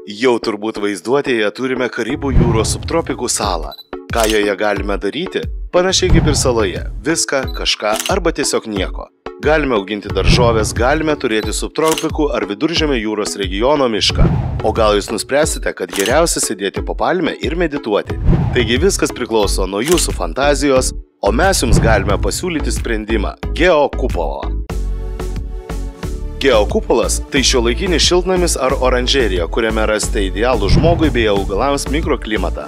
Jau turbūt vaizduotėje turime Karibų jūros subtropikų salą. Ką joje galime daryti? Panašiai kaip ir saloje. Viską, kažką arba tiesiog nieko. Galime auginti daržovės, galime turėti subtropikų ar viduržemio jūros regiono mišką. O gal jūs nuspręsite, kad geriausia sėdėti po palme ir medituoti. Taigi viskas priklauso nuo jūsų fantazijos, o mes jums galime pasiūlyti sprendimą – geokupolą. Geokupolas – tai šiuolaikinis šiltnamis ar oranžerija, kuriame rasite idealų žmogui bei augalams mikroklimatą.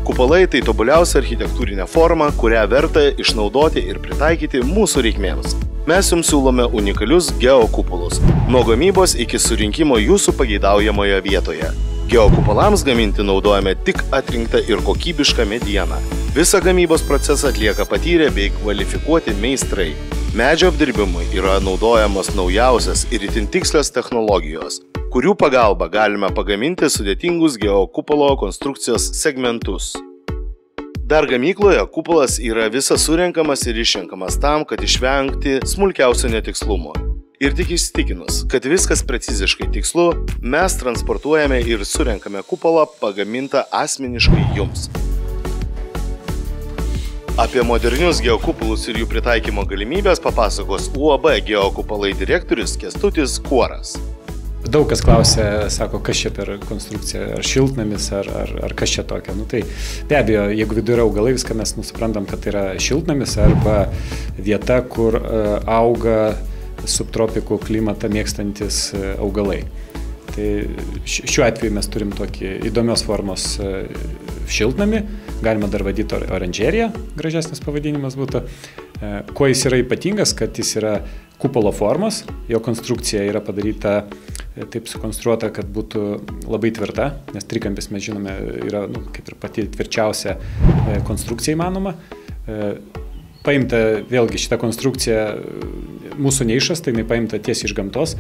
Kupolai – tai tobuliausia architektūrinė forma, kurią verta išnaudoti ir pritaikyti mūsų reikmėms. Mes jums siūlome unikalius geokupolus, nuo gamybos iki surinkimo jūsų pageidaujamoje vietoje. Geokupolams gaminti naudojame tik atrinktą ir kokybišką medieną. Visą gamybos procesą atlieka patyrę bei kvalifikuoti meistrai. Medžio apdirbimui yra naudojamos naujausias ir itin tikslios technologijos, kurių pagalba galime pagaminti sudėtingus geokupolo konstrukcijos segmentus. Dar gamykloje kupolas yra visas surenkamas ir išrenkamas tam, kad išvengti smulkiausio netikslumo. Ir tik įsitikinus, kad viskas preciziškai tikslu, mes transportuojame ir surenkame kupolą pagamintą asmeniškai jums. Apie modernius geokupolus ir jų pritaikymo galimybės papasakos UAB Geokupolai direktorius Kęstutis Kuoras. Daug kas klausia, sako, kas čia per konstrukcija, ar šiltnamis, ar kas čia tokia. Tai be abejo, jeigu viduje yra augalai, viską mes suprantam, kad tai yra šiltnamis arba vieta, kur auga subtropikų klimatą mėgstantis augalai. Tai šiuo atveju mes turim tokį įdomios formos šiltnamį, galima dar vadyti oranžerija, gražesnis pavadinimas būtų. Kuo jis yra ypatingas, kad jis yra kupolo formos, jo konstrukcija yra padaryta taip sukonstruota, kad būtų labai tvirta, nes trikampis, mes žinome, yra kaip ir pati tvirčiausia konstrukcija įmanoma. Paimta vėlgi šitą konstrukciją, mūsų neišas, tai paimta tiesiai iš gamtos.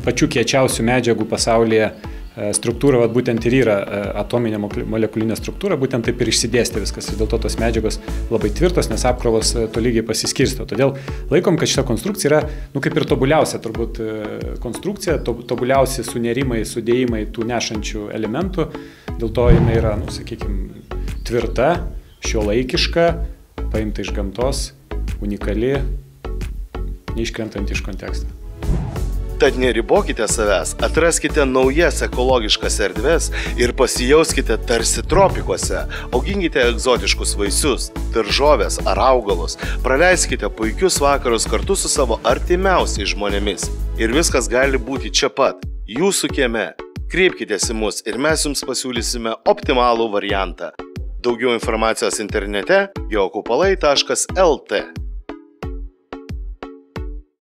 Pačių kiečiausių medžiagų pasaulyje struktūra būtent ir yra atominė molekulinė struktūra, būtent taip ir išsidėstė viskas. Ir dėl to tos medžiagos labai tvirtos, nes apkrovos tolygiai pasiskirsto. Todėl laikom, kad šita konstrukcija yra, kaip ir tobuliausia turbūt konstrukcija, tobuliausi sunerimai, sudėjimai tų nešančių elementų. Dėl to jinai yra, sakykime, tvirta, šiuolaikiška, paimta iš gamtos, unikali, neiškrentant iš konteksto. Tad neribokite savęs, atraskite naujas ekologiškas erdves ir pasijauskite tarsi tropikuose. Auginkite egzotiškus vaisius, daržoves ar augalus, praleiskite puikius vakarus kartu su savo artimiausiais žmonėmis. Ir viskas gali būti čia pat, jūsų kieme. Kreipkitės į mus ir mes jums pasiūlysime optimalų variantą. Daugiau informacijos internete geokupolai.lt